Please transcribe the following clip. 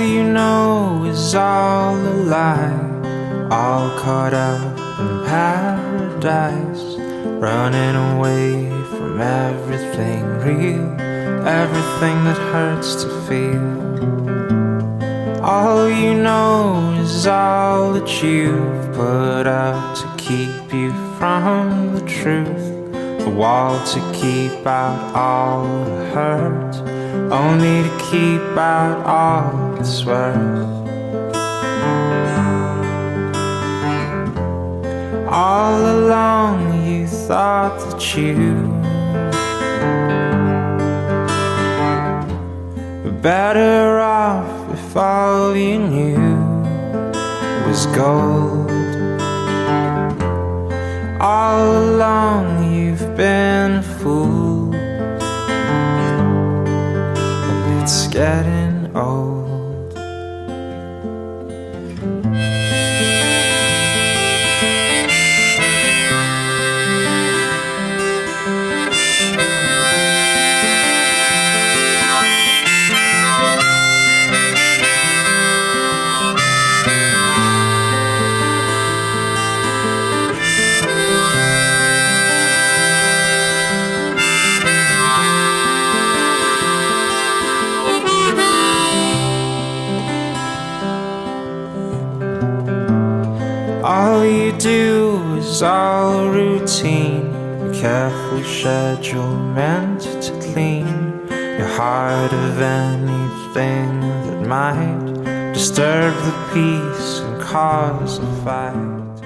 you know is all a lie, all caught up in paradise, running away from everything real, everything that hurts to feel. All you know is all that you've put up to keep you from the truth, a wall to keep out all the hurt, only to keep out all that's worth. All along you thought that you were better off if all you knew was gold. All along you've been a fool, and it's getting old. All you do is all routine, a careful schedule meant to clean your heart of anything that might disturb the peace and cause a fight.